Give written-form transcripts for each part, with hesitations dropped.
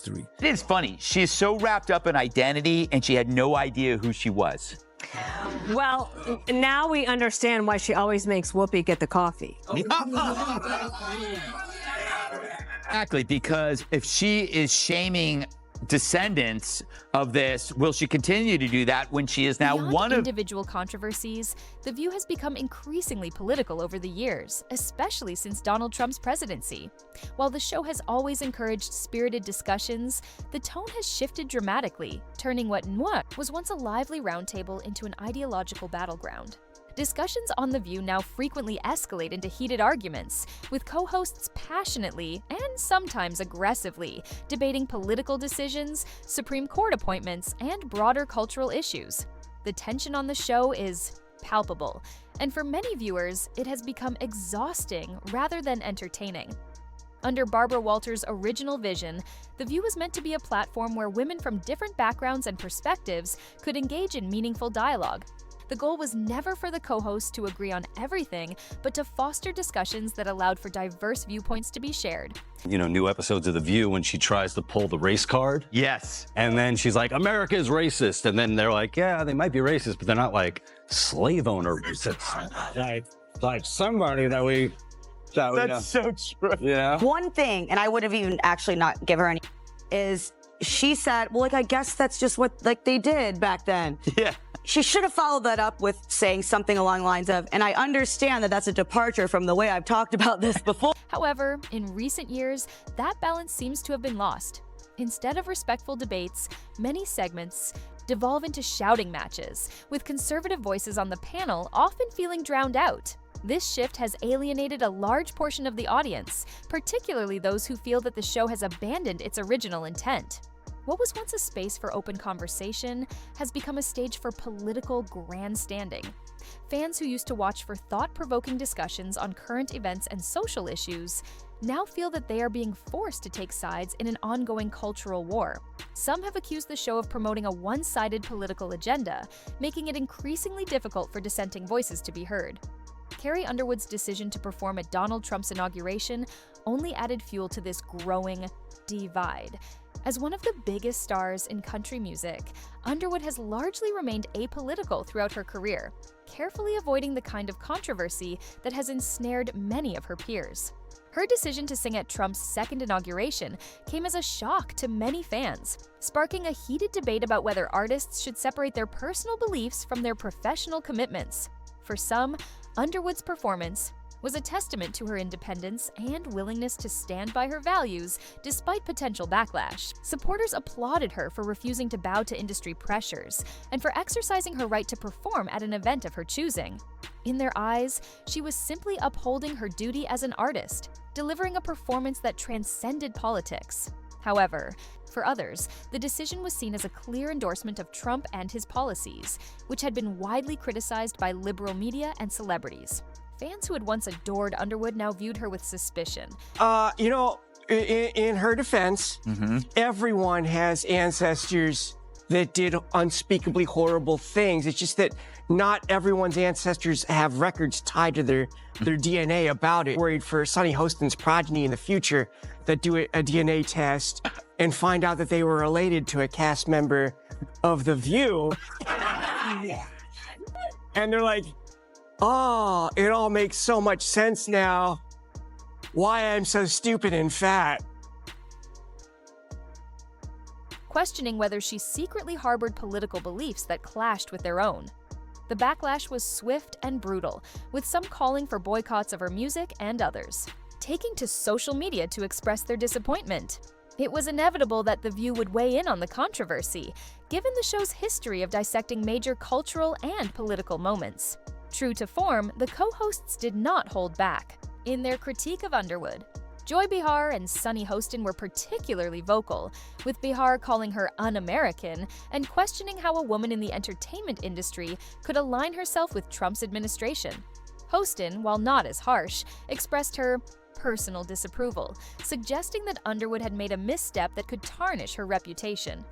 history. It is funny. She's so wrapped up in identity, and she had no idea who she was. Well, now we understand why she always makes Whoopi get the coffee. Exactly, because if she is shaming descendants of this, will she continue to do that when she is now Beyond one of individual controversies, The View has become increasingly political over the years, especially since Donald Trump's presidency. While the show has always encouraged spirited discussions, the tone has shifted dramatically, turning what was once a lively roundtable into an ideological battleground. Discussions on The View now frequently escalate into heated arguments, with co-hosts passionately, and sometimes aggressively, debating political decisions, Supreme Court appointments, and broader cultural issues. The tension on the show is palpable, and for many viewers, it has become exhausting rather than entertaining. Under Barbara Walters' original vision, The View was meant to be a platform where women from different backgrounds and perspectives could engage in meaningful dialogue. The goal was never for the co-hosts to agree on everything, but to foster discussions that allowed for diverse viewpoints to be shared. You know, new episodes of The View when she tries to pull the race card. Yes. And then she's like, America is racist. And then they're like, yeah, they might be racist, but they're not like slave owner racist. Like somebody that we That's so true. Yeah. One thing, and I would have even actually not give her any, is she said, well, like, I guess that's just what, like, they did back then. Yeah. She should have followed that up with saying something along the lines of, and I understand that that's a departure from the way I've talked about this before. However, in recent years, that balance seems to have been lost. Instead of respectful debates, many segments devolve into shouting matches, with conservative voices on the panel often feeling drowned out. This shift has alienated a large portion of the audience, particularly those who feel that the show has abandoned its original intent. What was once a space for open conversation has become a stage for political grandstanding. Fans who used to watch for thought-provoking discussions on current events and social issues now feel that they are being forced to take sides in an ongoing cultural war. Some have accused the show of promoting a one-sided political agenda, making it increasingly difficult for dissenting voices to be heard. Carrie Underwood's decision to perform at Donald Trump's inauguration only added fuel to this growing divide. As one of the biggest stars in country music, Underwood has largely remained apolitical throughout her career, carefully avoiding the kind of controversy that has ensnared many of her peers. Her decision to sing at Trump's second inauguration came as a shock to many fans, sparking a heated debate about whether artists should separate their personal beliefs from their professional commitments. For some, Underwood's performance was a testament to her independence and willingness to stand by her values despite potential backlash. Supporters applauded her for refusing to bow to industry pressures and for exercising her right to perform at an event of her choosing. In their eyes, she was simply upholding her duty as an artist, delivering a performance that transcended politics. However, for others, the decision was seen as a clear endorsement of Trump and his policies, which had been widely criticized by liberal media and celebrities. Fans who had once adored Underwood now viewed her with suspicion. You know, in her defense, everyone has ancestors that did unspeakably horrible things. It's just that not everyone's ancestors have records tied to their DNA about it. Worried for Sunny Hostin's progeny in the future that do a DNA test and find out that they were related to a cast member of The View. And they're like, oh, it all makes so much sense now. Why I'm so stupid and fat. Questioning whether she secretly harbored political beliefs that clashed with their own. The backlash was swift and brutal, with some calling for boycotts of her music and others, taking to social media to express their disappointment. It was inevitable that The View would weigh in on the controversy, given the show's history of dissecting major cultural and political moments. True to form, the co-hosts did not hold back. In their critique of Underwood, Whoopi Behar and Sunny Hostin were particularly vocal, with Behar calling her un-American and questioning how a woman in the entertainment industry could align herself with Trump's administration. Hostin, while not as harsh, expressed her personal disapproval, suggesting that Underwood had made a misstep that could tarnish her reputation.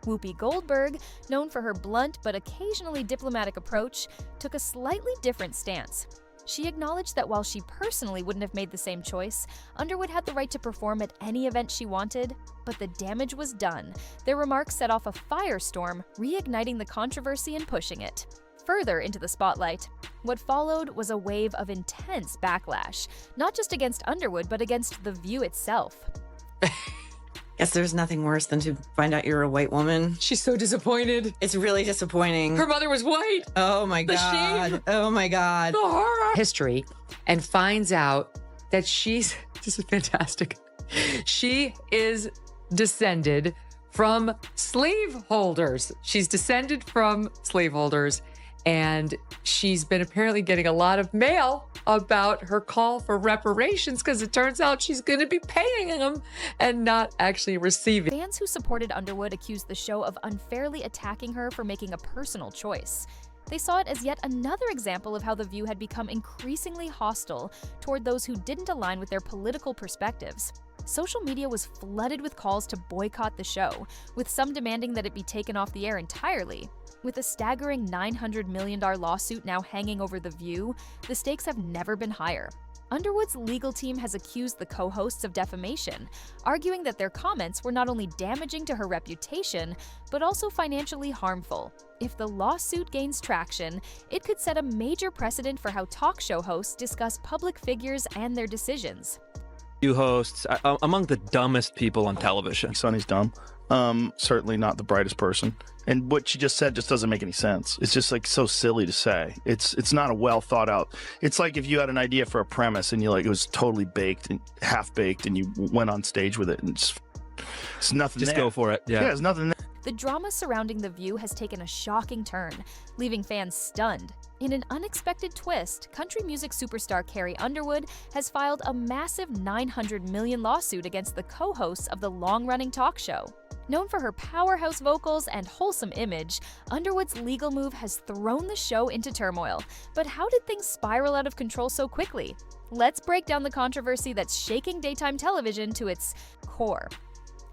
Whoopi Goldberg, known for her blunt but occasionally diplomatic approach, took a slightly different stance. She acknowledged that while she personally wouldn't have made the same choice, Underwood had the right to perform at any event she wanted, but the damage was done. Their remarks set off a firestorm, reigniting the controversy and pushing it further into the spotlight. What followed was a wave of intense backlash, not just against Underwood, but against The View itself. Guess there's nothing worse than to find out you're a white woman. She's so disappointed. It's really disappointing. Her mother was white. Oh my God. shame. Oh my God. The horror. History, and finds out that this is fantastic. She is descended from slaveholders. She's descended from slaveholders. And she's been apparently getting a lot of mail about her call for reparations because it turns out she's going to be paying them and not actually receiving. Fans who supported Underwood accused the show of unfairly attacking her for making a personal choice. They saw it as yet another example of how The View had become increasingly hostile toward those who didn't align with their political perspectives. Social media was flooded with calls to boycott the show, with some demanding that it be taken off the air entirely. With a staggering $900 million lawsuit now hanging over The View, the stakes have never been higher. Underwood's legal team has accused the co-hosts of defamation, arguing that their comments were not only damaging to her reputation, but also financially harmful. If the lawsuit gains traction, it could set a major precedent for how talk show hosts discuss public figures and their decisions. You hosts among the dumbest people on television. Sunny's dumb. Certainly not the brightest person. And what she just said just doesn't make any sense. It's just like so silly to say. It's not a well thought out. It's like if you had an idea for a premise and it was totally baked and half baked and you went on stage with it and it's nothing. Just there. go for it. Yeah, there's nothing there. The drama surrounding The View has taken a shocking turn, leaving fans stunned. In an unexpected twist, country music superstar Carrie Underwood has filed a massive $900 million lawsuit against the co-hosts of the long-running talk show. Known for her powerhouse vocals and wholesome image, Underwood's legal move has thrown the show into turmoil. But how did things spiral out of control so quickly? Let's break down the controversy that's shaking daytime television to its core.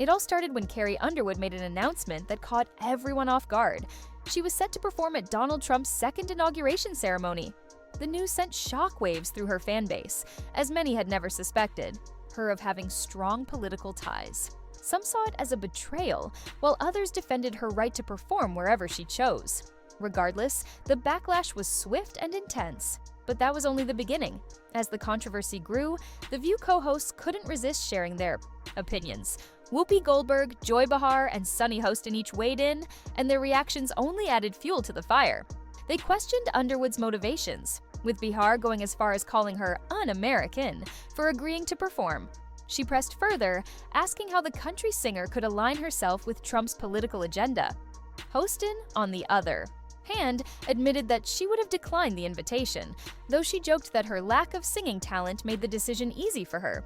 It all started when Carrie Underwood made an announcement that caught everyone off guard. She was set to perform at Donald Trump's second inauguration ceremony. The news sent shockwaves through her fan base, as many had never suspected, her of having strong political ties. Some saw it as a betrayal, while others defended her right to perform wherever she chose. Regardless, the backlash was swift and intense. But that was only the beginning. As the controversy grew, The View co-hosts couldn't resist sharing their opinions. Whoopi Goldberg, Whoopi Behar, and Sunny Hostin each weighed in, and their reactions only added fuel to the fire. They questioned Underwood's motivations, with Behar going as far as calling her un-American for agreeing to perform. She pressed further, asking how the country singer could align herself with Trump's political agenda. Hostin, on the other hand, admitted that she would have declined the invitation, though she joked that her lack of singing talent made the decision easy for her.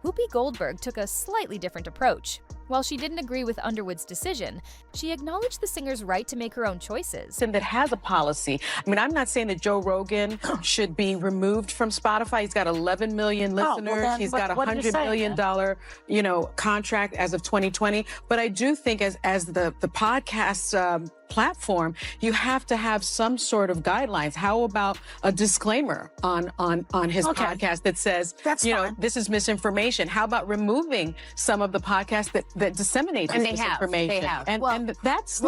Whoopi Goldberg took a slightly different approach. While she didn't agree with Underwood's decision, she acknowledged the singer's right to make her own choices. And that has a policy. I mean, I'm not saying that Joe Rogan should be removed from Spotify. He's got 11 million listeners. He's got a $100 million, contract as of 2020. But I do think as the podcast platform, you have to have some sort of guidelines. How about a disclaimer on his podcast that says, this is misinformation? How about removing some of the podcasts that disseminate this misinformation? They have. And that's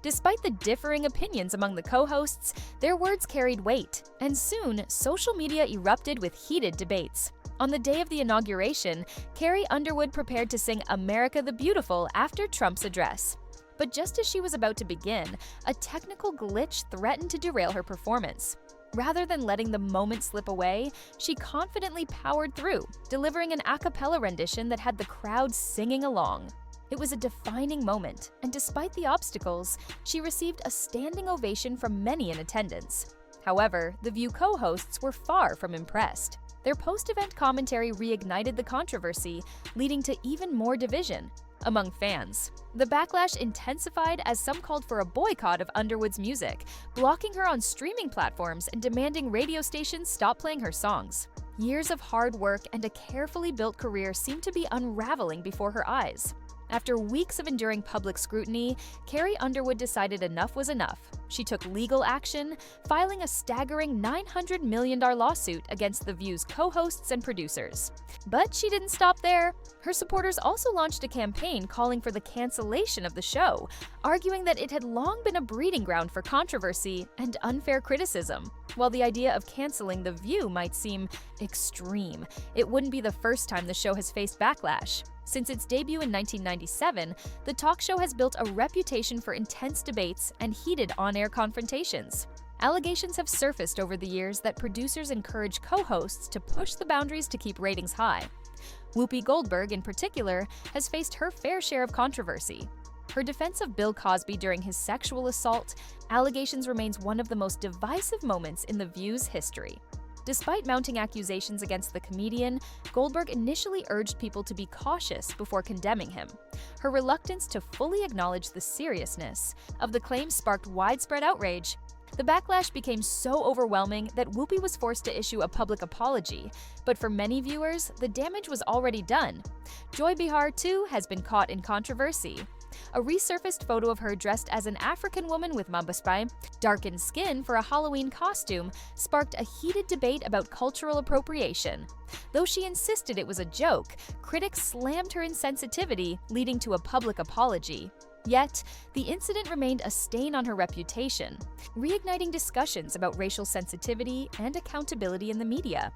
Despite the differing opinions among the co-hosts, their words carried weight, and soon, social media erupted with heated debates. On the day of the inauguration, Carrie Underwood prepared to sing America the Beautiful after Trump's address. But just as she was about to begin, a technical glitch threatened to derail her performance. Rather than letting the moment slip away, she confidently powered through, delivering an a cappella rendition that had the crowd singing along. It was a defining moment, and despite the obstacles, she received a standing ovation from many in attendance. However, The View co-hosts were far from impressed. Their post-event commentary reignited the controversy, leading to even more division among fans. The backlash intensified as some called for a boycott of Underwood's music, blocking her on streaming platforms and demanding radio stations stop playing her songs. Years of hard work and a carefully built career seemed to be unraveling before her eyes. After weeks of enduring public scrutiny, Carrie Underwood decided enough was enough. she took legal action, filing a staggering $900 million lawsuit against The View's co-hosts and producers. But she didn't stop there. Her supporters also launched a campaign calling for the cancellation of the show, arguing that it had long been a breeding ground for controversy and unfair criticism. While the idea of canceling The View might seem extreme, it wouldn't be the first time the show has faced backlash. Since its debut in 1997, the talk show has built a reputation for intense debates and heated on-air confrontations. Allegations have surfaced over the years that producers encourage co-hosts to push the boundaries to keep ratings high. Whoopi Goldberg, in particular, has faced her fair share of controversy. Her defense of Bill Cosby during his sexual assault allegations remains one of the most divisive moments in The View's history. Despite mounting accusations against the comedian, Goldberg initially urged people to be cautious before condemning him. Her reluctance to fully acknowledge the seriousness of the claims sparked widespread outrage. The backlash became so overwhelming that Whoopi was forced to issue a public apology, but for many viewers, the damage was already done. Joy Behar, too, has been caught in controversy. A resurfaced photo of her dressed as an African woman with mambaspai, darkened skin for a Halloween costume, sparked a heated debate about cultural appropriation. Though she insisted it was a joke, critics slammed her insensitivity, leading to a public apology. Yet, the incident remained a stain on her reputation, reigniting discussions about racial sensitivity and accountability in the media.